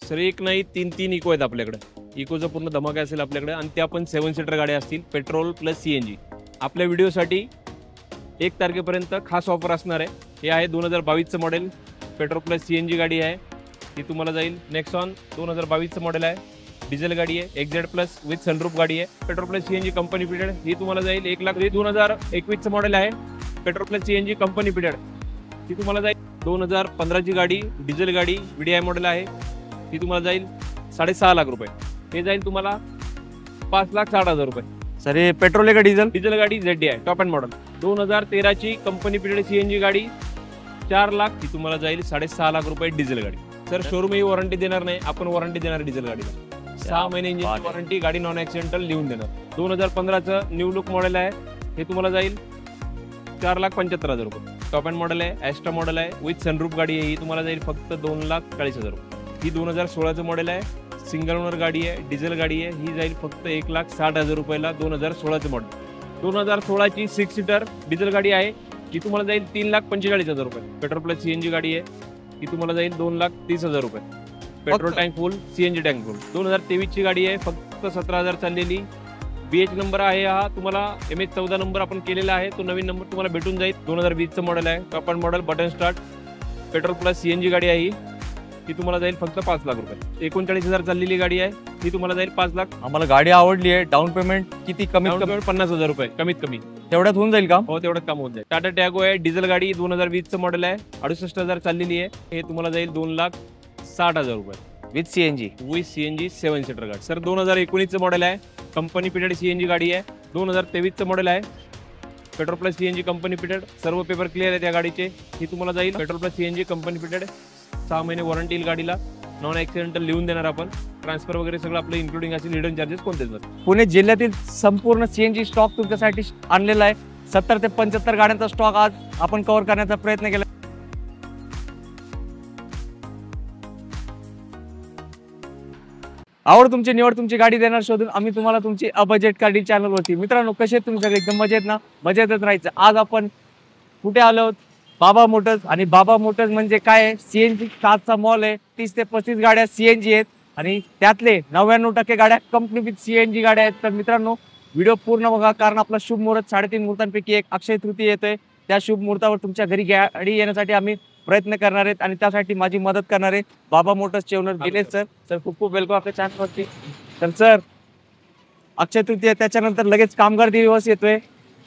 Sir एक नाही तीन तीन इको आहेत आपल्याकडे. इकोचा पूर्ण धमाका असेल आपल्याकडे आणि त्या पण 7 सीटर गाड्या असतील, पेट्रोल प्लस CNG. आपल्या व्हिडिओसाठी 1 तारखेपर्यंत खास ऑफर असणार आहे. हे आहे 2022चं मॉडेल, पेट्रोल प्लस CNG गाडी आहे. ती तुम्हाला जाईल. नेक्सॉन 2022चं मॉडेल आहे, डिझेल गाडी आहे. XZ प्लस विथ सनरूफ गाडी आहे, petrol plus CNG company period. ही तुम्हाला जाईल 1 लाख. 2021चं मॉडेल आहे, petrol plus CNG company period. ती तुम्हाला जाईल 2015ची गाडी, डिझेल गाडी, VDI मॉडेल आहे. ती तुम्हाला जाईल 6.5 लाख रुपये. हे जाईल तुम्हाला 5,60,000 रुपये. सर हे पेट्रोल आहे का डिझेल? डिझेल गाडी ZDI टॉप अँड मॉडेल 2013ची कंपनी पिरियड CNG गाडी 4 लाख. ती तुम्हाला जाईल 6.5 लाख रुपये डिझेल गाडी. सर शोरूम ही वॉरंटी देणार नाही, आपण वॉरंटी देणार डिझेल गाडीला. 6 महिने इंजिन वॉरंटी, गाडी नॉन ॲक्सिडेंटल लिहून देणार. 2015चं न्यू लुक मॉडेल आहे. हे तुम्हाला जाईल 4,75,000 रुपये. टॉप अँड मॉडेल आहे, ॲस्ट्रा मॉडेल आहे, विथ सनरूफ गाडी आहे. ही तुम्हाला जाईल फक्त 2,40,000 रुपये. ही 2016चं मॉडेल आहे, सिंगल ओनर गाडी आहे, डिझेल गाडी आहे. ही जाईल फक्त 1,60,000 रुपयाला. 2016चं मॉडेल. 2016ची 6 सीटर डिझेल गाडी आहे. ही तुम्हाला जाईल 3,45,000 रुपये. पेट्रोल प्लस CNG गाडी आहे. ही तुम्हाला जाईल 2,30,000 रुपये. Petrol tank full, CNG tank full. 2023ची गाडी आहे, फक्त 17,000 चाललेली. BH नंबर आहे हा. तुम्हाला MH 14 नंबर आपण केलेला आहे, तो नवीन नंबर तुम्हाला भेटून जाईल. 2020चं मॉडेल आहे, top end model, button start, petrol plus CNG गाडी आहे. ही तुम्हाला जाईल फक्त 5 लाख रुपये. 39,000 चाललेली गाडी आहे. ही तुम्हाला जाईल 5 लाख. आम्हाला गाडी आवडली आहे. डाऊन पेमेंट किती? कमीत कमी 50,000 रुपये कमीत कमी. तेवढ्यात होऊन जाईल का? हो तेवढ्यात काम होऊन जाईल. टाटा टॅगो आहे, डिझेल गाडी, 2020चं मॉडेल आहे, 68,000 चाललेली आहे. हे तुम्हाला जाईल 2,60,000 रुपये विथ CNG. 7 सीटर गाडी. सर 2019चं मॉडेल आहे, कंपनी पिरियड CNG गाडी आहे. 2023चं मॉडेल आहे, petrol plus CNG company period. सर्व पेपर क्लिअर आहे त्या गाडीचे. ही तुम्हाला जाईल petrol plus CNG company period. 6 महिने वॉरंटी येईल गाडीला. नॉन ॲक्सिडेंटल लिहून देणार आपण. ट्रान्सफर वगैरे सगळं आपलं इन्क्लुडिंग असेल. हिडन चार्जेस कोणतेच नसतील. पुणे जिल्ह्यातील संपूर्ण CNG स्टॉक तुमच्यासाठी आणलेला आहे. 70 ते 75 गाड्यांचा स्टॉक आज आपण कव्हर करण्याचा प्रयत्न केला. आवड तुमची, निवड तुमची, गाडी देणार शोधून आम्ही तुम्हाला तुमची बजेट गाडी चॅनलवरती. मित्रांनो कसे आहेत तुम्ही सगळे? एकदम मजेत ना? मजेतच राहायचं. आज आपण कुठे आलो आहोत? बाबा मोटर्स. आणि बाबा मोटर्स म्हणजे काय आहे? CNG चा मॉल आहे. 30 ते 35 गाड्या CNG आहेत आणि त्यातले 99% गाड्या कंपनी विथ CNG गाड्या आहेत. तर मित्रांनो व्हिडिओ पूर्ण बघा, कारण आपला शुभ मुहूर्त 3.5 मुहूर्तांपैकी एक अक्षय तृतीया येतोय. त्या शुभ मुहूर्तावर तुमच्या घरी गाडी येण्यासाठी आम्ही प्रयत्न करणार आहेत आणि त्यासाठी माझी मदत करणार आहे बाबा मोटर्सचे ओनर दिनेश सर. सर खूप खूप वेलकम आपल्या चॅनलवरती. तर सर अक्षय तृतीया त्याच्यानंतर लगेच कामगार दिवस येतोय,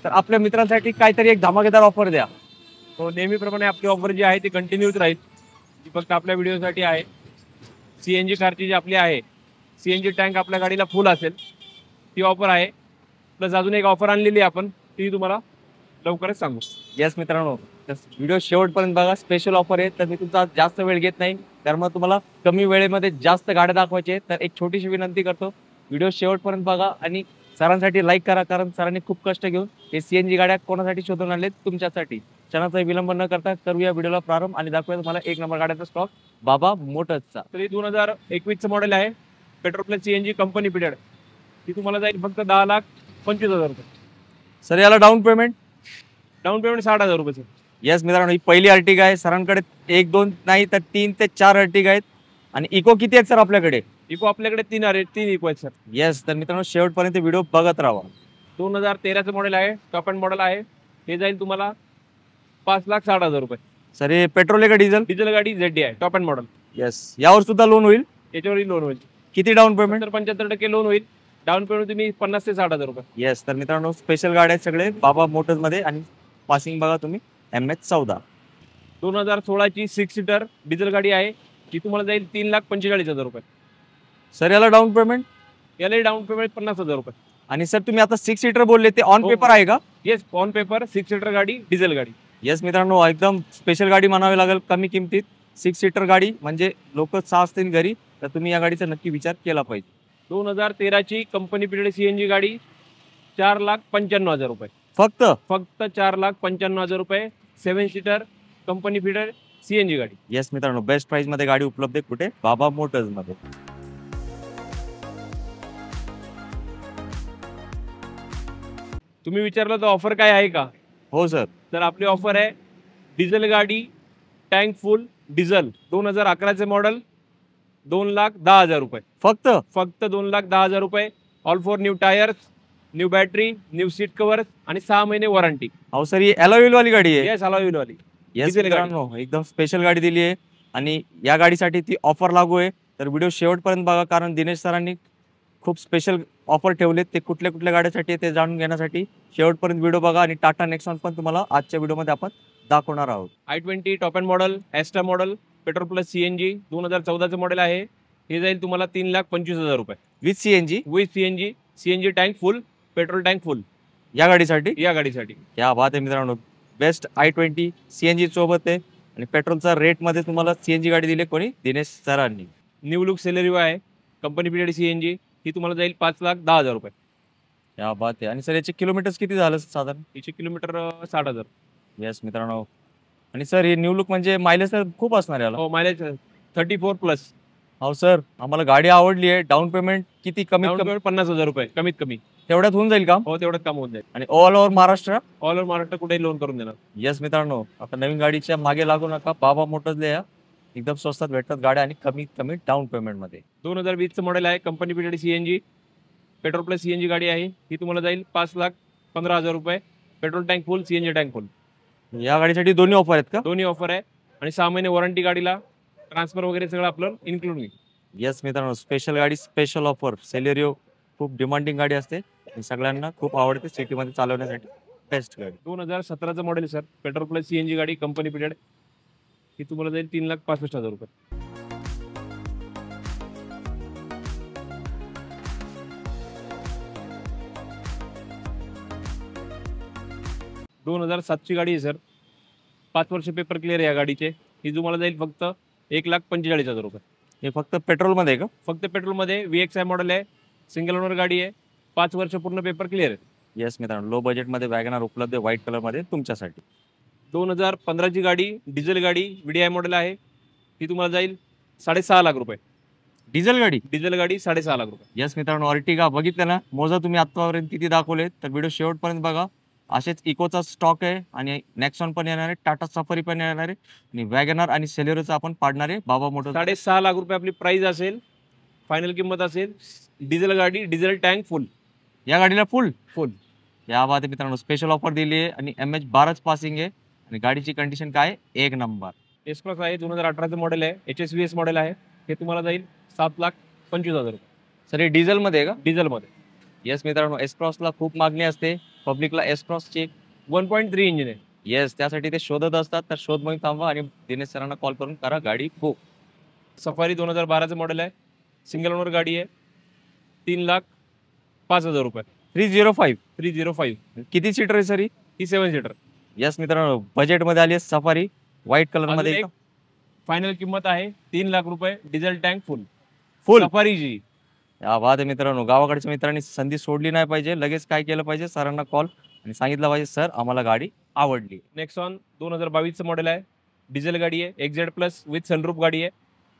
तर आपल्या मित्रांसाठी काहीतरी एक धमाकेदार ऑफर द्या. तो नेहमीप्रमाणे आपली ऑफर जी आहे ती कंटिन्यूच राहील. ती फक्त आपल्या व्हिडिओसाठी आहे. CNG कारची जी आपली आहे, CNG टँक आपल्या गाडीला फुल असेल, ती ऑफर आहे. प्लस अजून एक ऑफर आणलेली आहे आपण, ती तुम्हाला लवकरच सांगू. येस मित्रांनो, तर व्हिडिओ शेवटपर्यंत बघा. स्पेशल ऑफर आहे. तर मी तुमचा जास्त वेळ घेत नाही, कारण मग तुम्हाला कमी वेळेमध्ये जास्त गाड्या दाखवायचे. तर एक छोटीशी विनंती करतो, व्हिडिओ शेवटपर्यंत बघा आणि सरांसाठी लाईक करा, कारण सरांनी खूप कष्ट घेऊन हे CNG गाड्या कोणासाठी शोधून आणले? तुमच्यासाठी. क्षणाचा विलंब न करता करूया व्हिडिओला प्रारंभ आणि दाखवूया तुम्हाला 1 नंबर गाड्याचा स्टॉक बाबा मोटर्सचा. तर हे 2021चं मॉडेल आहे, petrol plus CNG company period. ती तुम्हाला जाईल फक्त 10,25,000 रुपये. सर याला डाऊन पेमेंट? डाऊन पेमेंट 60,000 रुपये. येस मित्रांनो, ही पहिली अर्टिगा आहे. सरांकडे 1 2 नाही तर 3 ते 4 अर्टिगा आहेत. आणि इको किती आहेत सर आपल्याकडे? इको आपल्याकडे 3 इको आहेत सर. येस, तर मित्रांनो शेवटपर्यंत व्हिडिओ बघत राहा. 2013चं मॉडेल आहे, टॉप अँड मॉडेल आहे. हे जाईल तुम्हाला 5,60,000 रुपये. सर हे पेट्रोल आहे का डिझेल? डिझेल गाडी ZDI top end model. Yes, यावर सुद्धा लोन होईल? याच्यावरही लोन होईल. किती डाऊन पेमेंट? 75% लोन होईल. डाऊन पेमेंट तुम्ही 50,000 ते 60,000 रुपये. येस, तर मित्रांनो स्पेशल गाड्या आहेत सगळे बाबा मोटर्स मध्ये. आणि पासिंग बघा तुम्ही, MH 14. 2016ची 6 सीटर डिझेल गाडी आहे. ती तुम्हाला जाईल 3,45,000 रुपये. सर याला डाऊन पेमेंट? यालाही डाऊन पेमेंट 50,000 रुपये. आणि सर तुम्ही आता 6 सीटर बोलले, ते ऑन पेपर आहे का? Yes, on paper. 6 सीटर गाडी, डिझेल गाडी. येस मित्रांनो, एकदम स्पेशल गाडी म्हणावी लागेल, कमी किमतीत 6 सीटर गाडी. म्हणजे लोक 6 असतील घरी, तर तुम्ही या गाडीचा नक्की विचार केला पाहिजे. 2013ची कंपनी पिरियड CNG गाडी 4,95,000 रुपये. फक्त 4,95,000 रुपये. 7 सीटर कंपनी पिरियड CNG गाडी. येस मित्रांनो, बेस्ट प्राइस मध्ये गाडी उपलब्ध आहे. कुठे? बाबा मोटर्स मध्ये. तुम्ही विचारलं तर ऑफर काय आहे का? हो सर. तर आपली ऑफर आहे, डिझेल गाडी टँक फुल डिझेल 2011चे मॉडेल, 2,10,000 रुपये. फक्त फक्त 2,10,000 रुपये. All for new tyres, new battery, new seat cover आणि 6 महिने वॉरंटी. अहो सर, ही alloy wheel वाली गाडी आहे. येस, अलॉय वाली. येस diesel गाडी. मित्रांनो, एकदम स्पेशल गाडी दिली आहे आणि या गाडीसाठी ती ऑफर लागू आहे. तर व्हिडिओ शेवटपर्यंत बघा, कारण दिनेश सरांनी खूप स्पेशल ऑफर ठेवलेत. ते कुठल्या कुठल्या गाड्यासाठी ते जाणून घेण्यासाठी शेवटपर्यंत व्हिडिओ बघा. आणि टाटा नेक्सॉन पण तुम्हाला आजच्या व्हिडिओमध्ये आपण दाखवणार आहोत. i20 top end model, Asta model, petrol plus CNG 2014चं मॉडेल आहे. हे जाईल तुम्हाला 3,25,000 रुपये with CNG. With CNG. CNG tank full, petrol tank full या गाडीसाठी. या गाडीसाठी. क्या बात आहे मित्रांनो, बेस्ट i20 सीएनजी सोबत आहे आणि पेट्रोलचा रेट मध्ये तुम्हाला सीएनजी गाडी दिली कोणी, दिनेश सरांनी. न्यू लुक सेलेरिओ आहे, कंपनी पिरियड सीएनजी. ही तुम्हाला जाईल 5,10,000 रुपये. क्या बात आहे. आणि सर याचे किलोमीटर्स किती झालं साधारण. हिचे किलोमीटर 60,000. येस मित्रांनो. आणि सर हे न्यू लुक म्हणजे मायलेज तर खूप असणार याला. हो, मायलेज 34 प्लस. हो सर, आम्हाला गाडी आवडली आहे. डाऊन पेमेंट किती, कमीत कमी 50,000 रुपये कमीत कमी. तेवढ्यात होऊन जाईल का. हो, तेवढंच काम होऊन जाईल. आणि all over Maharashtra. All over Maharashtra कुठेही लोन करून देणार. येस मित्रांनो, आता नवीन गाडीच्या मागे लागू नका. बाबा मोटर्सला या, एकदम स्वस्तात भेटतात गाड्या आणि कमीत कमी डाऊन पेमेंट मध्ये. 2020चं मॉडेल आहे, company period CNG, petrol plus CNG गाडी आहे. ही तुम्हाला जाईल 5,15,000 रुपये. Petrol tank full, CNG tank full. या गाडीसाठी दोन्ही ऑफर आहेत का. दोन्ही ऑफर आहे आणि 6 महिने वॉरंटी गाडीला. ट्रान्सफर वगैरे सगळं आपलं इन्क्लूड होईल. येस मित्रांनो, स्पेशल गाडी, स्पेशल ऑफर. सेलेरिओ खूप डिमांडिंग गाडी असते आणि सगळ्यांना खूप आवडते सिटीमध्ये चालवण्यासाठी. बेस्ट गाडी. 2017चं model sir, petrol plus CNG गाडी, कंपनी पिरियड. ही तुम्हाला जाईल 3,65,000 रुपये. दोन 2007ची गाडी आहे सर. 5 वर्ष पेपर क्लिअर आहे या गाडीचे. ही तुम्हाला जाईल फक्त 1,45,000 रुपये. हे फक्त पेट्रोल मध्ये का. फक्त पेट्रोलमध्ये. VXI मॉडेल आहे, सिंगल ओनर गाडी आहे, 5 वर्ष पूर्ण पेपर क्लिअर आहे. येस मित्रांनो, लो बजेटमध्ये वॅगनर उपलब्ध आहे व्हाईट कलरमध्ये तुमच्यासाठी. 2015ची गाडी, डिझेल गाडी, VDI मॉडेल आहे. ही तुम्हाला जाईल 6.5 लाख रुपये. डिझेल गाडी. डिझेल गाडी 6.5 लाख रुपये. येस मित्रांनो, अर्टिगा बघितलं ना, मोजा तुम्ही आतापर्यंत किती दाखवले. तर व्हिडिओ शेवटपर्यंत बघा. असेच इकोचा स्टॉक आहे आणि नेक्सॉन पण येणार आहे, टाटा सफारी पण येणार आहे आणि वॅगनर आणि सेलेरिओचा आपण पाडणार आहे बाबा मोटर्स. 6.5 लाख रुपये आपली प्राइस असेल, फायनल किंमत असेल. डिझेल गाडी, डिझेल टँक फुल. या गाडीला फुल. फुल. या बात आहे मित्रांनो, स्पेशल ऑफर दिली आहे आणि MH12 पासिंग आहे आणि गाडीची कंडिशन काय आहे, एक नंबर. एस प्लस आहे, 2018चं मॉडेल आहे, HSVS मॉडेल आहे. हे तुम्हाला जाईल 7,25,000 रुपये. सर हे डिझेल मध्ये आहे का. डिझेलमध्ये. येस मित्रांनो, एसक्रॉसला खूप मागणी असते पब्लिकला. एसक्रॉसची 1.3 इंजिन आहे. येस, त्यासाठी ते शोधत असतात. तर शोध मोहीम थांबवा आणि दिनेश सरांना कॉल करून करा गाडी बुक. सफारी 2012चं मॉडेल आहे, सिंगल ओनर गाडी आहे. 3,05,000 रुपये. 305. 305. किती सीटर आहे सर ही. 7 सीटर. येस मित्रांनो, बजेटमध्ये आली आहे सफारी व्हाईट कलर मध्ये. फायनल किंमत आहे 3 लाख रुपये. डिझेल टँक फुल. फुल सफारीची. या बात आहे मित्रांनो, गावाकडच्या मित्रांनी संधी सोडली नाही पाहिजे. लगेच काय केलं पाहिजे, सरांना कॉल आणि सांगितलं पाहिजे सर आम्हाला गाडी आवडली. नेक्सॉन 2022चं मॉडेल आहे, डिझेल गाडी आहे, XZ प्लस विथ सनरूफ गाडी आहे.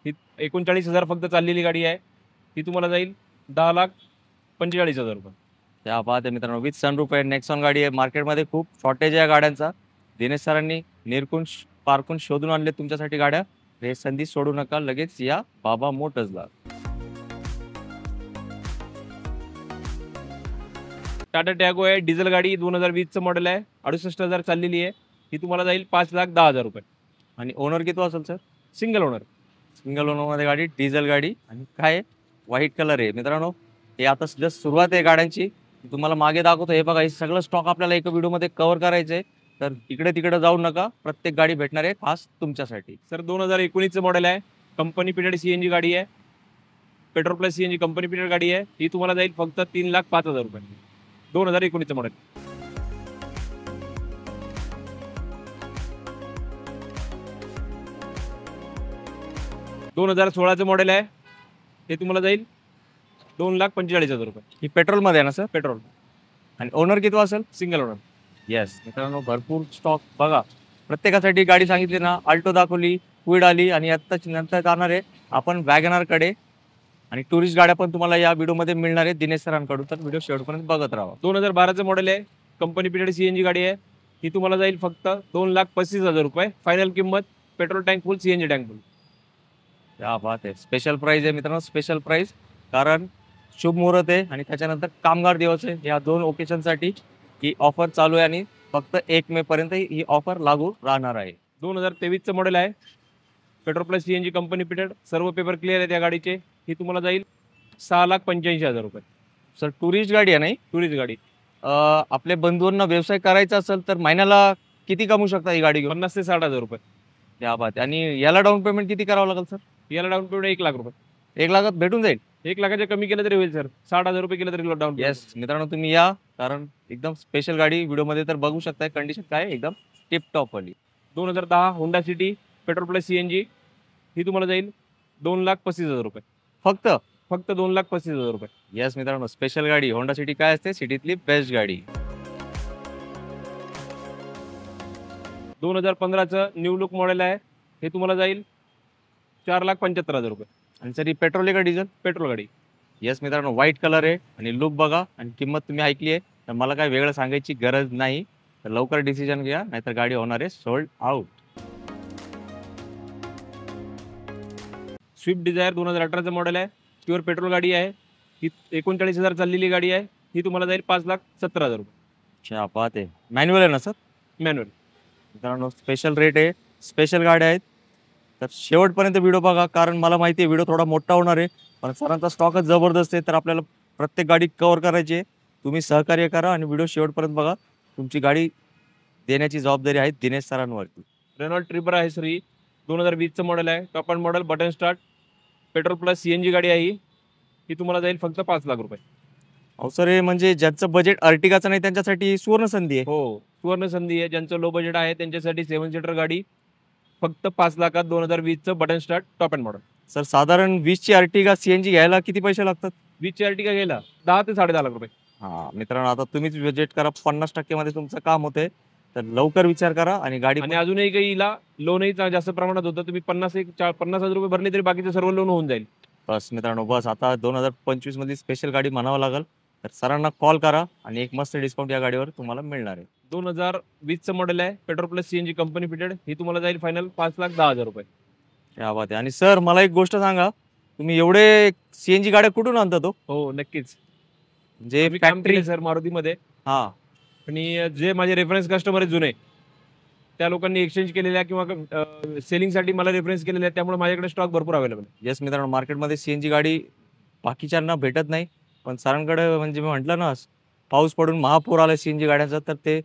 ही 39,000 फक्त चाललेली गाडी आहे. ही तुम्हाला जाईल 10,45,000 रुपये. या बात आहे मित्रांनो, विथ सनरूफ आहे, नेक्सॉन गाडी आहे. मार्केटमध्ये खूप शॉर्टेज आहे या गाड्यांचा. दिनेश सरांनी निरकून पारकून शोधून आणले तुमच्यासाठी गाड्या. हे संधी सोडू नका, लगेच या बाबा मोटर्सला. टाटा टॅगो आहे, डिझेल गाडी, 2020चं मॉडेल आहे, 68,000 चाललेली आहे. ही तुम्हाला जाईल 5,10,000 रुपये. आणि ओनर किती असेल सर. Single owner. सिंगल ओनरमध्ये गाडी, डिझेल गाडी आणि काय व्हाईट कलर आहे मित्रांनो. हे आता जस्ट सुरुवात आहे गाड्यांची. तुम्हाला मागे दाखवतो, हे बघा, हे सगळं स्टॉक आपल्याला एका व्हिडिओमध्ये कव्हर करायचं आहे. तर इकडे तिकडे जाऊ नका, प्रत्येक गाडी भेटणार आहे खास तुमच्यासाठी. सर 2019चं मॉडेल आहे, कंपनी पिरियड CNG गाडी आहे, petrol plus CNG company period गाडी आहे. ही तुम्हाला जाईल फक्त 3,05,000 रुपये. 2019चं मॉडेल. दोन 2016चं मॉडेल आहे. हे तुम्हाला जाईल 2,45,000 रुपये. ही पेट्रोलमध्ये आहे ना सर. पेट्रोल. आणि ओनर किती असेल. Single owner. येस मित्रांनो, भरपूर स्टॉक बघा. प्रत्येकासाठी गाडी सांगितली ना, अल्टो दाखवली, क्विड आली आणि आत्ताच नंतर जाणार आहे आपण वॅगनरकडे. आणि टुरिस्ट गाड्या पण तुम्हाला या व्हिडिओमध्ये मिळणार आहे दिनेश सरांकडून. तर व्हिडिओ शेवटपर्यंत बघत राहा. 2012चं मॉडेल आहे, कंपनी पिरियड CNG गाडी आहे. ही तुम्हाला जाईल फक्त 2,35,000 रुपये. फायनल किंमत, petrol tank full, CNG tank full. क्या बात आहे, स्पेशल प्राइस आहे मित्रांनो, स्पेशल प्राइस. कारण शुभ मुहूर्त आहे आणि त्याच्यानंतर कामगार दिवस आहे, या दोन ओकेशनसाठी ही ऑफर चालू आहे आणि फक्त 1 मे पर्यंत ही ऑफर लागू राहणार आहे. 2023चं मॉडेल आहे. Petrol plus CNG company fitted, सर्व पेपर क्लिअर आहेत या गाडीचे. ही तुम्हाला जाईल 6,85,000 रुपये. सर टुरिस्ट गाडी आहे नाही? टुरिस्ट गाडी. आपल्या बंधूंना व्यवसाय करायचा असेल तर महिन्याला किती कमवू शकता ही गाडी घेऊन? 50 ते 60,000 रुपये. क्या बात आहे. आणि याला डाऊन पेमेंट किती करावं लागेल सर? याला डाऊन पेमेंट 1 लाख रुपये. 1 लाखात भेटून जाईल? 1 लाखाच्या कमी केलं तरी होईल सर. 60,000 रुपये केलं तरी डाऊन. येस मित्रांनो, तुम्ही या, कारण एकदम स्पेशल गाडी व्हिडिओमध्ये तर बघू शकताय. कंडिशन काय आहे? एकदम टिप टॉप वाली. 2010 Honda City petrol plus CNG, ही तुम्हाला जाईल 2,35,000 रुपये. फक्त 2,35,000 रुपये. येस मित्रांनो, स्पेशल गाडी होंडा सिटी काय असते? सिटीतली बेस्ट गाडी. 2015चं न्यू लुक मॉडेल आहे. हे तुम्हाला जाईल 4,75,000 रुपये. आणि सर ही पेट्रोल आहे का डिझेल? पेट्रोल गाडी. येस मित्रांनो, व्हाईट कलर आहे आणि लुक बघा आणि किंमत तुम्ही ऐकली आहे, तर मला काय वेगळं सांगायची गरज नाही. तर लवकर डिसिजन घ्या, नाहीतर गाडी होणार आहे सोल्ड आउट. स्विफ्ट डिझायर 2018चं मॉडेल आहे. प्युअर पेट्रोल गाडी आहे. ही 39,000 चाललेली गाडी आहे. ही तुम्हाला जाईल 5,70,000 रुपये. क्या बात आहे. मॅन्युअल आहे ना सर? मॅन्युअल. मित्रांनो स्पेशल रेट आहे, स्पेशल गाड्या आहेत, तर शेवटपर्यंत व्हिडिओ बघा. कारण मला माहिती आहे व्हिडिओ थोडा मोठा होणार आहे, पण सरांचा स्टॉकच जबरदस्त आहे, तर आपल्याला प्रत्येक गाडी कव्हर करायची आहे. तुम्ही सहकार्य करा आणि व्हिडिओ शेवटपर्यंत बघा. तुमची गाडी देण्याची जबाबदारी आहे दिनेश सरांवरती. रेनॉल्ट ट्रिपर आहे सर. ही 2020चं मॉडेल आहे. Top end model, button start, petrol plus CNG गाडी आहे. ही तुम्हाला जाईल फक्त 5 लाख रुपये. अहो सर, हे म्हणजे ज्यांचं बजेट अर्टिगाचं नाही त्यांच्यासाठी सुवर्ण संधी आहे. हो, सुवर्ण संधी आहे. ज्यांचं लो बजेट आहे त्यांच्यासाठी 7 सीटर गाडी फक्त 5 लाखात. 2020चं button start, top end model. Sir साधारण 20ची अर्टिगा सीएनजी घ्यायला किती पैसे लागतात? 20ची अर्टिगा घ्यायला 10 ते 10.5 लाख रुपये. हा मित्रांनो, आता तुम्हीच बजेट करा. 50% मध्ये तुमचं काम होतंय, तर लवकर विचार करा. आणि गाडी आणि अजूनही काही हिला लोनही जास्त प्रमाणात होतं. तुम्ही 50,000 रुपये भरले तरी बाकीचे सर्व लोन होऊन जाईल. बस मित्रांनो, बस आता 2025 मधली स्पेशल गाडी म्हणावं लागेल. तर सरांना कॉल करा आणि एक मस्त डिस्काउंट या गाडीवर तुम्हाला मिळणार आहे. 2020चं मॉडेल आहे. Petrol plus CNG company fitted. ही तुम्हाला जाईल फायनल 5,10,000 रुपये. क्या बात आहे. आणि सर मला एक गोष्ट सांगा, तुम्ही एवढे सीएनजी गाड्या कुठून आणता तो? हो नक्कीच. म्हणजे मी काम फॅक्टरी? केले सर मारुतीमध्ये. हा. आणि जे माझे रेफरन्स कस्टमर आहेत जुने, त्या लोकांनी एक्सचेंज केलेल्या किंवा सेलिंगसाठी मला रेफरन्स केलेल्या आहेत, त्यामुळे माझ्याकडे स्टॉक भरपूर अवेलेबल आहे. येस मित्रांनो, मार्केटमध्ये सीएनजी गाडी बाकीच्यांना भेटत नाही, पण सरांकडे म्हणजे मी म्हटलं ना, पाऊस पडून महापूर आला सीएनजी गाड्यांचा, तर ते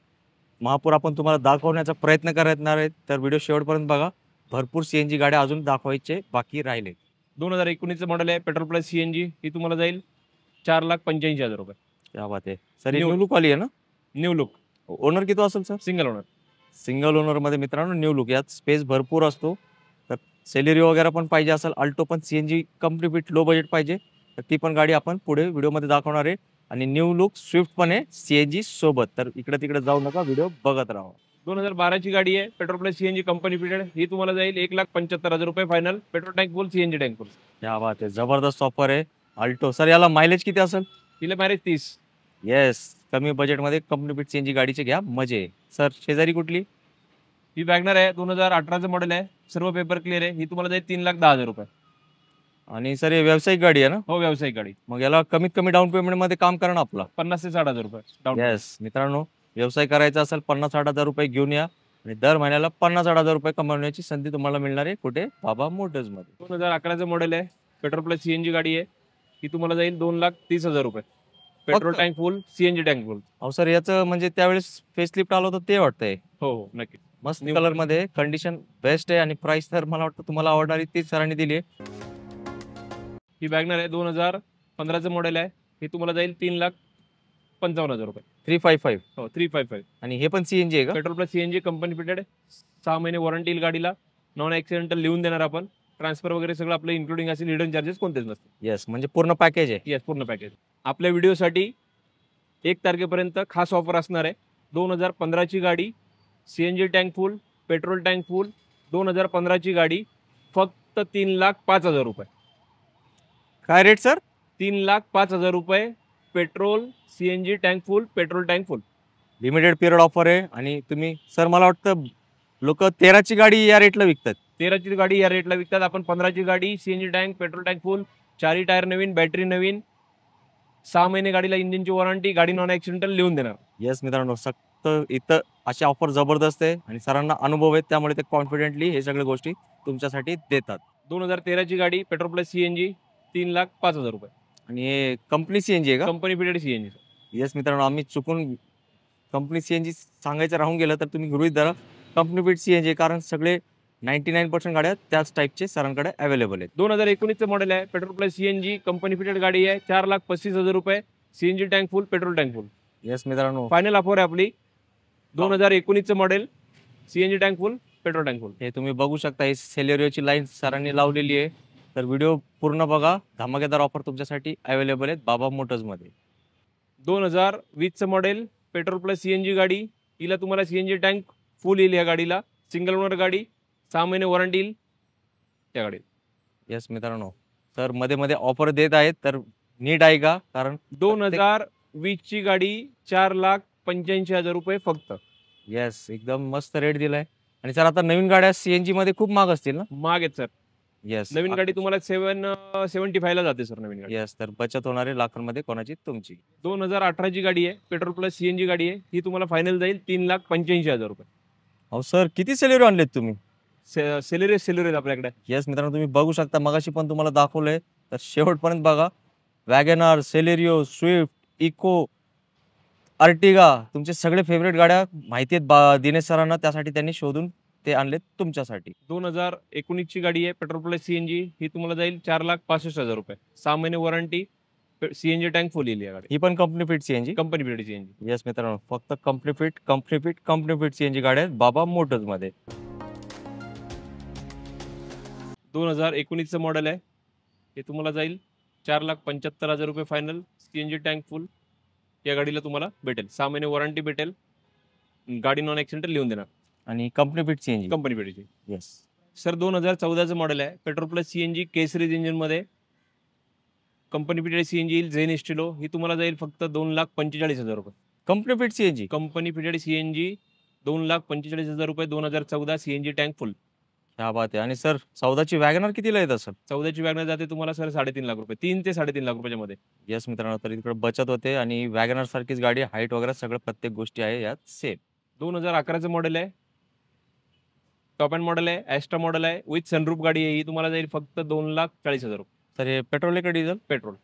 महापूर आपण तुम्हाला दाखवण्याचा प्रयत्न करणार आहेत. तर व्हिडिओ शेवटपर्यंत बघा. भरपूर सीएनजी गाड्या अजून दाखवायचे बाकी राहिले. 2019चं मॉडेल आहे. Petrol plus CNG. ही तुम्हाला जाईल 4,85,000 रुपये. क्या बात आहे. सर ही New- न्यू लुक वाली आहे ना? न्यू लुक, ओनर किती असेल सर? Single owner. सिंगल ओनरमध्ये मित्रांनो न्यू लुक. यात स्पेस भरपूर असतो. तर सेलेरिओ वगैरे पण पाहिजे असेल, अल्टो पण CNG company fit low budget पाहिजे, तर ती पण गाडी आपण पुढे व्हिडिओमध्ये दाखवणार आहे. आणि न्यू लुक स्विफ्ट पण आहे सीएनजी सोबत. तर इकडे तिकडे जाऊ नका, व्हिडिओ बघत राहा. 2012ची गाडी आहे. Petrol plus CNG company fitted. ही तुम्हाला जाईल 1,75,000 रुपये final. Petrol tank full, CNG tank full. क्या बात आहे. जबरदस्त ऑफर आहे. अल्टो सर, याला मायलेज किती असेल? तिला मॅरेज 30. येस, कमी बजेटमध्ये कंपनी फिट सीएनजी गाडीचे घ्या, मजे. सर शेजारी कुठली? ही वॅगनर आहे. 2018चं मॉडेल आहे. सर्व पेपर क्लिअर आहे. ही तुम्हाला जाईल 3,10,000 रुपये. आणि सर हे व्यावसायिक गाडी आहे ना? हो, व्यावसायिक गाडी. मग याला कमीत कमी डाऊन पेमेंटमध्ये काम करा ना आपला. 50,000 ते 60,000 रुपये डाऊन. येस मित्रांनो, व्यवसाय करायचा असेल 50-60,000 रुपये घेऊन या आणि दर महिन्याला 50-60,000 रुपये कमवण्याची संधी तुम्हाला मिळणार आहे. कुठे? बाबा मोटर्समध्ये. 2011चं मॉडेल आहे. पेट्रोल प्लस सीएनजी गाडी आहे. ही तुम्हाला जाईल 2,30,000 रुपये. पेट्रोल फक्त? टँक फुल, सीएनजी टँक फुल. अहो सर, याचं म्हणजे त्यावेळेस फेसलिफ्ट आलं होतं ते वाटतंय. हो हो नक्की. मस्त New कलर मध्ये, कंडिशन बेस्ट आहे आणि प्राइस तर मला वाटतं तुम्हाला आवडणारी तीच सरांनी दिली आहे. ही वॅगनर आहे. 2015चं मॉडेल आहे. ही तुम्हाला जाईल 3,55,000 रुपये. 355. हो, 355. आणि हे पण सीएनजी आहे का? Petrol plus CNG company fitted. 6 महिने वॉरंटी येईल गाडीला. नॉन ॲक्सिडेंटल लिहून देणार आपण. ट्रान्सफर वगैरे सगळं आपलं इन्क्लुडिंग असेल. हिडन चार्जेस कोणतेच नसते. येस, म्हणजे पूर्ण पॅकेज आहे. येस, पूर्ण पॅकेज. आपल्या व्हिडिओसाठी 1 तारखेपर्यंत खास ऑफर असणार आहे. 2015ची गाडी, CNG tank full, petrol tank full, 2015ची गाडी फक्त 3,05,000 रुपये. काय रेट सर? 3,05,000 रुपये. Petrol, CNG tank full, petrol tank full. Limited period offer आहे. आणि तुम्ही सर, मला वाटतं लोक 13ची गाडी या रेटला विकतात. 13ची गाडी या रेटला विकतात आपण. 15ची गाडी CNG tank, petrol tank full, 4 tyre नवीन, बॅटरी नवीन, 6 महिने गाडीला इंजिनची वॉरंटी, गाडी नॉन ॲक्सिडेंटल लिहून देणार. येस मित्रांनो, फक्त इथं अशी ऑफर जबरदस्त आहे आणि सरांना अनुभव आहेत, त्यामुळे ते कॉन्फिडेंटली हे सगळ्या गोष्टी तुमच्यासाठी देतात. 2013ची गाडी पेट्रोल प्लस सीएनजी 3,05,000 रुपये. आणि हे कंपनी सीएनजी आहे का? Company period CNG. येस मित्रांनो, आम्ही चुकून कंपनी सीएनजी सांगायचं राहून गेलं तर तुम्ही गृहीत धरा कंपनी फिट सीएनजी, कारण सगळे 99% गाड्या त्याच टाईपचे सरांकडे अवेलेबल आहेत. 2019चं मॉडेल आहे, petrol plus CNG company fitted गाडी आहे. 4,35,000 रुपये, CNG tank full, petrol tank full. Yes मित्रांनो, फायनल ऑफर आहे आपली. 2019चं model, CNG tank full, petrol tank full. हे तुम्ही बघू शकता, ही सेलेरियोची लाईन सरांनी लावलेली आहे. तर व्हिडिओ पूर्ण बघा, धमाकेदार ऑफर तुमच्यासाठी अवेलेबल आहेत बाबा मोटर्समध्ये. 2020चं मॉडेल, पेट्रोल प्लस सीएनजी गाडी. हिला तुम्हाला सीएनजी टँक फुल येईल. या गाडीला सिंगल ओनर गाडी, 6 महिने वॉरंटी येईल त्या गाडीत. येस मित्रांनो, तर मध्ये मध्ये ऑफर देत आहेत, तर नीट आहे का? कारण 2020ची गाडी 4,85,000 रुपये फक्त. येस, एकदम मस्त रेट दिलाय. आणि सर आता नवीन गाड्या सीएनजी मध्ये खूप महाग असतील ना? महाग आहेत सर. येस, नवीन गाडी तुम्हाला 775 ला जाते सर नवीन गाडी. येस, तर बचत होणारे लाखांमध्ये कोणाची? तुमची. 2018ची गाडी आहे, पेट्रोल प्लस सीएनजी गाडी आहे. ही तुम्हाला फायनल जाईल 3,85,000 रुपये. अहो सर, किती सेलेरिओ आणलेत तुम्ही? सेलेरियस आपल्याकडे. येस मित्रांनो, तुम्ही बघू शकता, मगाशी पण तुम्हाला दाखवलंय, तर शेवटपर्यंत बघा. WagonR, Celerio, Swift, Eeco, Ertiga, तुमचे सगळे फेवरेट गाड्या माहिती आहेत दिनेश सरांना, त्यासाठी त्यांनी शोधून ते आणलेत तुमच्यासाठी. 2019ची गाडी आहे, पेट्रोल प्लस सीएनजी. ही तुम्हाला जाईल 4,65,000 रुपये, 6 महिने वॉरंटी, सीएनजी टँक फुल येईल या गाडी. ही पण company fit CNG. Company period CNG. Yes मित्रांनो, फक्त कंपनी फिट सीएनजी गाड्या आहेत बाबा मोटर्स मध्ये. 2019चं मॉडेल आहे. हे तुम्हाला जाईल 4,75,000 रुपये फायनल, सीएनजी टँक फुल या गाडीला तुम्हाला भेटेल. 6 महिने वॉरंटी भेटेल, गाडी नॉन ॲक्सिडेंटल लिहून देणार. आणि कंपनी फिट सीएनजी. कंपनी पिरियडची. येस सर, 2014चं मॉडेल आहे, पेट्रोल प्लस सीएनजी केसरीज इंजिनमध्ये, कंपनी पिरियड सीएनजी येईल, झेन एस्टिलो. ही तुम्हाला जाईल फक्त 2,45,000 रुपये. Company fit CNG. Company period CNG 2,45,000 रुपये. 2014 सीएनजी टँक फुल. क्या बात आहे. आणि सर, 14ची वॅगनआर कितीला येतं सर? 14ची वॅगनर जाते तुम्हाला सर 3.5 लाख रुपये, 3 ते 3.5 लाख रुपयाच्या मध्ये. येस मित्रांनो, तर इकडे बचत होते आणि वॅगनआर सारखीच गाडी, हाईट वगैरे सगळं प्रत्येक गोष्टी आहे यात सेम. 2011चं मॉडेल आहे, टॉप अँड मॉडेल आहे, ॲस्ट्रा मॉडेल आहे, विथ सनरूफ गाडी आहे. ही तुम्हाला जाईल फक्त 2,40,000 रुपये. तर हे पेट्रोल आहे का diesel? Petrol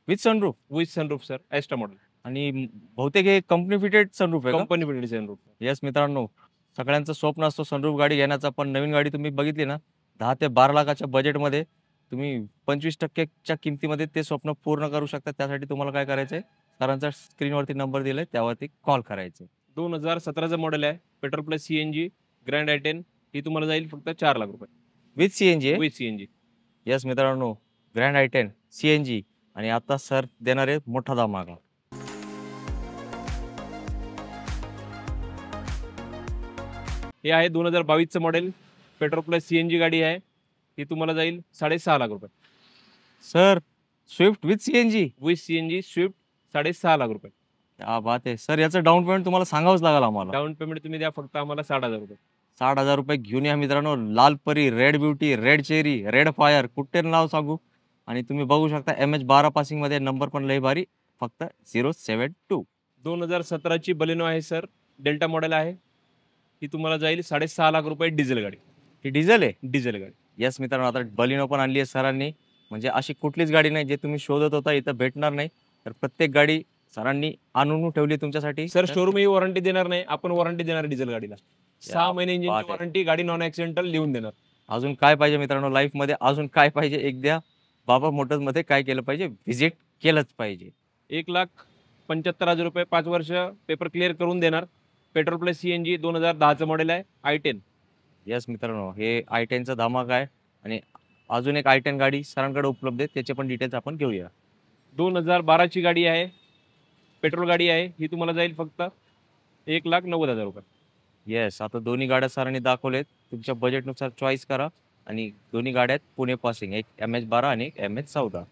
with sunroof. With sunroof sir, Astra model. आणि बहुतेक हे कंपनी फिटेड सनरूफ आहे का? Company period sunroof. येस मित्रांनो, सगळ्यांचं स्वप्न असतो सनरूफ गाडी घेण्याचा, पण नवीन गाडी तुम्ही बघितली ना, 10 ते 12 लाखाच्या बजेटमध्ये तुम्ही 25%च्या किमतीमध्ये ते स्वप्न पूर्ण करू शकता. त्यासाठी तुम्हाला काय करायचंय, सरांचा स्क्रीनवरती नंबर दिलाय, त्यावरती कॉल करायचे. 2017चं मॉडेल आहे, पेट्रोल प्लस सीएनजी ग्रँड आय10. ही तुम्हाला जाईल फक्त 4 लाख रुपये. विथ सीएनजी आहे. With CNG. येस मित्रांनो, ग्रँड आय10 सीएनजी. आणि आता सर देणार आहे मोठा धमाका. हे आहे 2022चं मॉडेल, पेट्रोल प्लस सीएनजी गाडी आहे. ही तुम्हाला जाईल 6.5 लाख रुपये. Sir, Swift with CNG. With CNG Swift 6.5 lakh रुपये. क्या बात आहे सर. याचं डाऊन पेमेंट तुम्हाला सांगावंच लागेल आम्हाला. डाऊन पेमेंट तुम्ही द्या फक्त आम्हाला 60,000 रुपये. 60,000 रुपये घेऊन या मित्रांनो. लाल परी, red beauty, red cherry, red fire, कुठे नाव सांगू. आणि तुम्ही बघू शकता MH12 पासिंग मध्ये नंबर पण लय भारी, फक्त 072. 2017ची बलेनो आहे सर, डेल्टा मॉडेल आहे. ही तुम्हाला जाईल 6.5 लाख रुपये डिझेल गाडी. ही डिझेल आहे. डिझेल गाडी. येस मित्रांनो, आता बलिनो पण आणली आहे सरांनी. म्हणजे अशी कुठलीच गाडी नाही जे तुम्ही शोधत होता इथं भेटणार नाही. तर प्रत्येक गाडी सरांनी आणून ठेवली तुमच्यासाठी. सर, शोरूम ही वॉरंटी देणार नाही, आपण वॉरंटी देणार डिझेल गाडीला. 6 महिने इंजिन बात आहे. वॉरंटी, गाडी नॉन ॲक्सिडेंटल लिहून देणार. अजून काय पाहिजे मित्रांनो लाईफ मध्ये, अजून काय पाहिजे? एकदा बाबा मोटर्स मध्ये काय केलं पाहिजे? व्हिजिट केलंच पाहिजे. 1,75,000 रुपये, 5 वर्ष पेपर क्लिअर करून देणार. पेट्रोल प्लस सीएनजी 2010चं मॉडेल आहे, i10. येस मित्रांनो, हे i10चा धमाका आहे. आणि अजून एक i10 गाडी सरांकडे उपलब्ध आहे, त्याचे पण डिटेल्स आपण घेऊया. 2012ची गाडी आहे, पेट्रोल गाडी आहे. ही तुम्हाला जाईल फक्त 1,90,000 रुपये. येस, आता दोन्ही गाड्या सरांनी दाखवलेत. तुमच्या बजेटनुसार चॉईस करा. आणि दोन्ही गाड्या आहेत पुणे पासिंग, एक MH12 आणि एक MH14.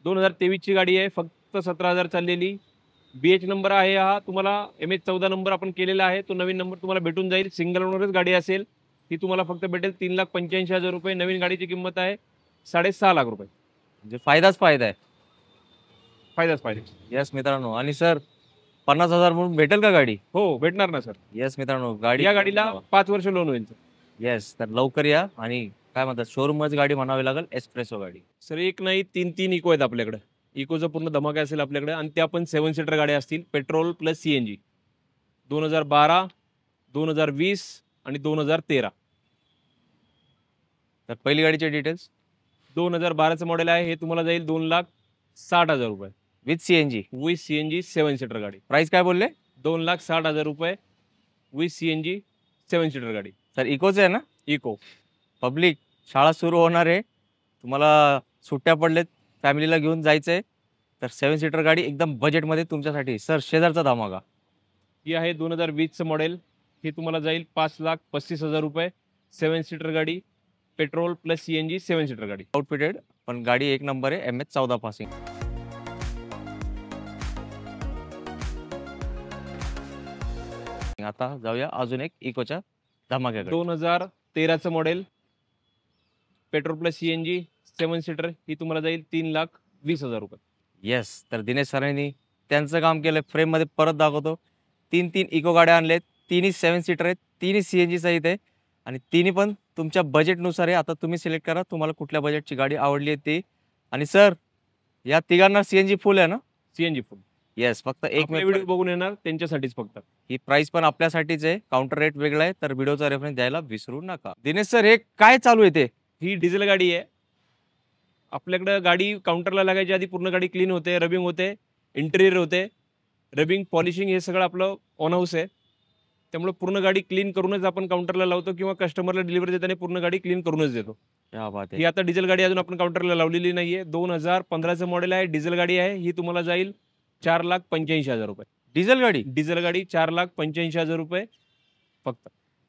2023ची गाडी आहे, फक्त 17,000 चाललेली. BH नंबर आहे हा. तुम्हाला MH14 नंबर आपण केलेला आहे, तो नवीन नंबर तुम्हाला भेटून जाईल. सिंगल ओनरच गाडी असेल. ती तुम्हाला फक्त भेटेल 3,85,000 रुपये. नवीन गाडीची किंमत आहे 6.5 लाख रुपये. म्हणजे फायदाच फायदा आहे. फायदाच फायदा. येस मित्रांनो. आणि सर 50,000 म्हणून भेटेल का गाडी? हो, भेटणार ना सर. येस मित्रांनो, गाडी या गाडीला 5 वर्ष लोन होईल सर. येस, तर लवकर या. आणि काय म्हणतात, शोरूमच गाडी म्हणावी लागेल, एस्प्रेसो गाडी. सर एक नाही 3 इको आहेत आपल्याकडे. इकोचा पूर्ण धमाका असेल आपल्याकडे आणि त्या पण 7 सीटर गाड्या असतील, पेट्रोल प्लस सीएनजी. 2012, 2020 आणि 2013. तर पहिली गाडीचे डिटेल्स. 2012चं मॉडेल आहे, हे तुम्हाला जाईल 2,60,000 रुपये. With CNG. With CNG 7 seater गाडी. प्राइस काय बोलले? 2,60,000 रुपये विथ सीएनजी 7 सीटर गाडी. सर इकोच आहे ना? इको. पब्लिक, शाळा सुरू होणार आहे, तुम्हाला सुट्ट्या पडलेत, फॅमिलीला घेऊन जायचंय, तर 7 सीटर गाडी एकदम बजेटमध्ये तुमच्यासाठी. सर शेजारचा धमाका. ही आहे 2020चं मॉडेल. हे तुम्हाला जाईल 5,35,000 रुपये. 7 सीटर गाडी, पेट्रोल प्लस सीएनजी 7 सीटर गाडी. आउटफिटेड, पण गाडी एक नंबर आहे. MS14 passing. आता जाऊया अजून एक इकोच्या धमाक्याकडे. 2013चं model, petrol plus CNG 7 seater. ही तुम्हाला जाईल 3,20,000 रुपये. येस, तर दिनेश सरांनी त्यांचं काम केलं. फ्रेममध्ये परत दाखवतो. 3 इको गाड्या आणलेत. तिन्ही 7 सीटर आहेत, तिन्ही सीएनजी सहित आहे आणि तिन्ही पण तुमच्या बजेटनुसार आहे. आता तुम्ही सिलेक्ट करा तुम्हाला कुठल्या बजेटची गाडी आवडली आहे ती. आणि सर या तिघांना सीएनजी फुल आहे ना? सीएनजी फुल. येस, फक्त एक व्हिडिओ बघून येणार त्यांच्यासाठीच फक्त. ही प्राइस पण आपल्यासाठीच आहे. काउंटर रेट वेगळा आहे, तर व्हिडिओचा रेफरन्स द्यायला विसरू नका. दिनेश सर, हे काय चालू आहे ते? ही डिझेल गाडी आहे. आपल्याकडे गाडी काउंटरला लागायची आधी पूर्ण गाडी क्लीन होते, रबिंग होते, इंटेरियर होते, रबिंग पॉलिशिंग हे सगळं आपलं ऑन हाऊस आहे. त्यामुळे पूर्ण गाडी क्लीन करूनच आपण काउंटरला लावतो किंवा कस्टमरला डिलिव्हरी देताना पूर्ण गाडी क्लीन करूनच देतो. क्या बात आहे. ही आता डिझेल गाडी अजून आपण काउंटरला लावलेली नाहीये. 2015चं मॉडेल आहे, डिझेल गाडी आहे. ही तुम्हाला जाईल 4,85,000 रुपये. डिझेल गाडी. डिझेल गाडी 4,85,000 रुपये फक्त.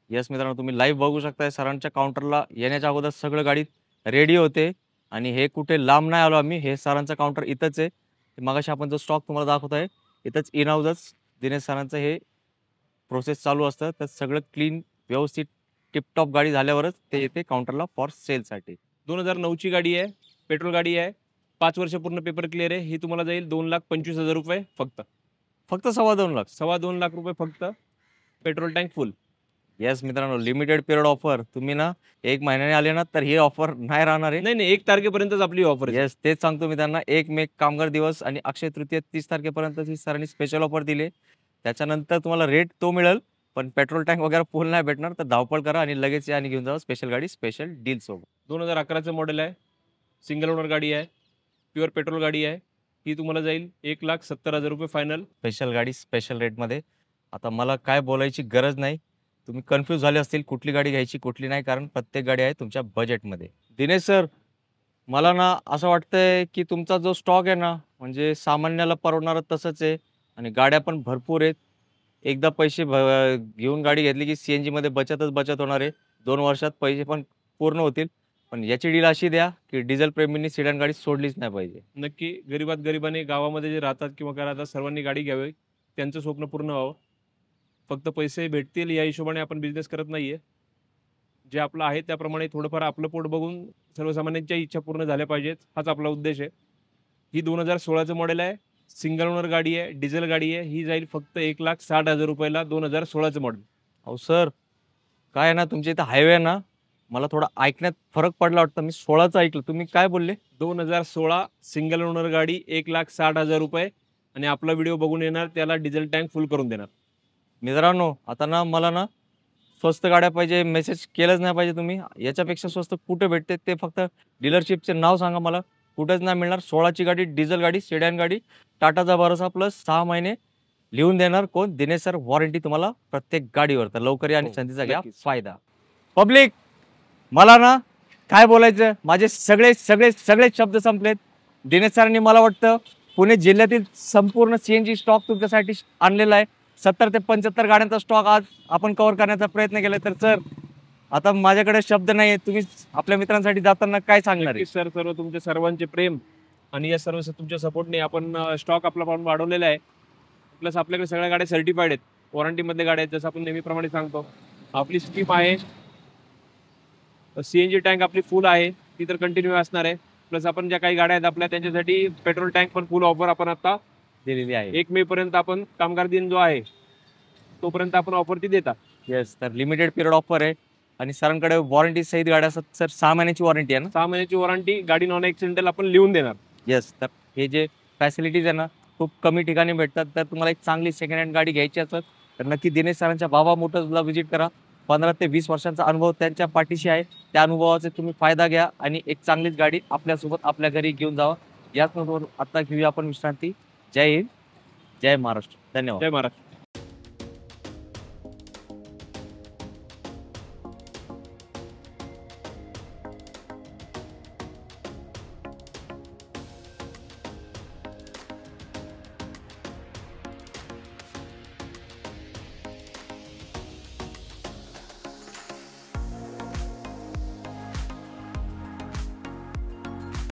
येस मित्रांनो, तुम्ही लाईव्ह बघू शकताय. सरांच्या काउंटरला येण्याच्या अगोदर सगळं गाडी रेडी होते आणि हे कुठे लांब नाही आलो आम्ही. हे सरांचं काउंटर इथंच आहे. मगाशी आपण जो स्टॉक तुम्हाला दाखवत आहे इथंच इन हाऊसच दिनेश सरांचं हे प्रोसेस चालू असतं. तर सगळं क्लीन व्यवस्थित टिपटॉप गाडी झाल्यावरच ते येते काउंटरला फॉर सेलसाठी. 2009ची गाडी आहे, पेट्रोल गाडी आहे, 5 वर्ष पूर्ण पेपर क्लिअर आहे. ही तुम्हाला जाईल 2,25,000 रुपये फक्त. फक्त 2.25 लाख. 2.25 लाख रुपये फक्त. Petrol tank full. येस मित्रांनो, लिमिटेड पिरियड ऑफर. तुम्ही ना 1 महिन्याने आले ना तर ही ऑफर नाही राहणार आहे. नाही 1 तारखेपर्यंतच आपली ऑफर आहे. येस, तेच सांगतो मी त्यांना. 1 मे कामगार दिवस आणि अक्षय तृतीय 30 तारखेपर्यंत ही सरांनी स्पेशल ऑफर दिली. त्याच्यानंतर तुम्हाला रेट तो मिळेल, पण पेट्रोल टँक वगैरे फुल नाही भेटणार. तर धावपळ करा आणि लगेच या आणि घेऊन जावा स्पेशल गाडी, स्पेशल डील सोबत. 2011चं मॉडेल आहे, सिंगल ओनर गाडी आहे, प्युअर पेट्रोल गाडी आहे. ही तुम्हाला जाईल 1,70,000 रुपये फायनल. स्पेशल गाडी स्पेशल रेटमध्ये. आता मला काय बोलायची गरज नाही. तुम्ही कन्फ्यूज झाले असतील कुठली गाडी घ्यायची कुठली नाही, कारण प्रत्येक गाडी आहे तुमच्या बजेटमध्ये. दिनेश सर, मला ना असं वाटतंय की तुमचा जो स्टॉक आहे ना, म्हणजे सामान्याला परवडणारं तसंच आहे आणि गाड्या पण भरपूर आहेत. एकदा पैसे घेऊन गाडी घेतली की सीएनजीमध्ये बचत होणार आहे. 2 वर्षात पैसे पण पूर्ण होतील. पण याची डील अशी द्या की डिझेल प्रेमींनी सिडॅन गाडी सोडलीच नाही पाहिजे. नक्की. गरिबाने गावामध्ये जे राहतात किंवा काय राहतात सर्वांनी गाडी घ्यावी, त्यांचं स्वप्न पूर्ण व्हावं. फक्त पैसे भेटतील या हिशोबाने आपण बिझनेस करत नाहीये. जे आपलं आहे त्याप्रमाणे थोडंफार आपलं पोट बघून सर्वसामान्यांच्या इच्छा पूर्ण झाल्या पाहिजेत, हाच आपला उद्देश आहे. ही 2016चं मॉडेल आहे, सिंगल ओनर गाडी आहे, डिझेल गाडी आहे. ही जाईल फक्त 1,60,000 रुपयाला. 2016चं मॉडेल. अहो सर, काय आहे ना, तुमच्या इथं हायवे आहे ना, मला थोडा ऐकण्यात फरक पडला वाटतं. मी 16चं ऐकलं, तुम्ही काय बोलले? 2016 सिंगल ओनर गाडी 1,60,000 रुपये आणि आपला व्हिडिओ बघून येणार त्याला डिझेल टँक फुल करून देणार. मित्रांनो, आता ना मला ना स्वस्त गाड्या पाहिजे, मेसेज केलंच नाही पाहिजे तुम्ही. याच्यापेक्षा स्वस्त कुठे भेटते ते फक्त डीलरशिपचे नाव सांगा मला. कुठेच नाही मिळणार. 16ची गाडी, डिझेल गाडी, सेडॅन गाडी, टाटाचा भरोसा प्लस 6 महिने लिहून देणार कोण? दिनेश सर. वॉरंटी तुम्हाला प्रत्येक गाडीवर. तर लवकर या आणि संधीचा घ्या फायदा. पब्लिक, मला ना काय बोलायचं, माझे सगळे शब्द संपलेत. दिनेश सरांनी मला वाटतं पुणे जिल्ह्यातील संपूर्ण सीएनजी स्टॉक तुमच्यासाठी आणलेला आहे. 70 ते 75 गाड्यांचा स्टॉक आज आपण कव्हर करण्याचा प्रयत्न केला. तर सर, आता माझ्याकडे शब्द नाही आहेत. तुम्ही आपल्या मित्रांसाठी जाताना काय सांगणार आहे? सर, तुमचे सर्वांचे प्रेम आणि या सर्व तुमच्या सपोर्टने आपण स्टॉक आपला पण वाढवलेला आहे. प्लस आपल्याकडे सगळ्या गाड्या सर्टिफाईड आहेत, वॉरंटीमधल्या गाड्या आहेत. जसं आपण नेहमीप्रमाणे सांगतो, आपली स्कीम आहे सीएनजी टँक आपली फुल आहे ती तर कंटिन्यू असणार आहे. प्लस आपण ज्या काही गाड्या आहेत आपल्या त्यांच्यासाठी पेट्रोल टँक पण फुल ऑफर आपण आता दिलेली आहे. 1 मे पर्यंत आपण कामगार दिन जो आहे तोपर्यंत आपण ऑफर ती देतात. येस, तर लिमिटेड पिरियड ऑफर आहे आणि सरांकडे वॉरंटी सहित गाड्या असतात. सर 6 महिन्याची वॉरंटी आहे ना? 6 महिन्याची वॉरंटी, गाडी नॉन ॲक्सिडेंटल आपण लिहून देणार. येस, तर हे जे फॅसिलिटीज आहे ना खूप कमी ठिकाणी भेटतात. तर तुम्हाला एक चांगली सेकंड हँड गाडी घ्यायची असेल तर नक्की दिनेश सरांच्या बाबा मोटर्सला व्हिजिट करा. 15 ते 20 वर्षांचा अनुभव त्यांच्या पाठीशी आहे. त्या अनुभवाचा तुम्ही फायदा घ्या आणि एक चांगलीच गाडी आपल्यासोबत आपल्या घरी घेऊन जावा. याच नोटवर आता घेऊया आपण विश्रांती. जय हिंद, जय महाराष्ट्र. धन्यवाद. जय महाराष्ट्र.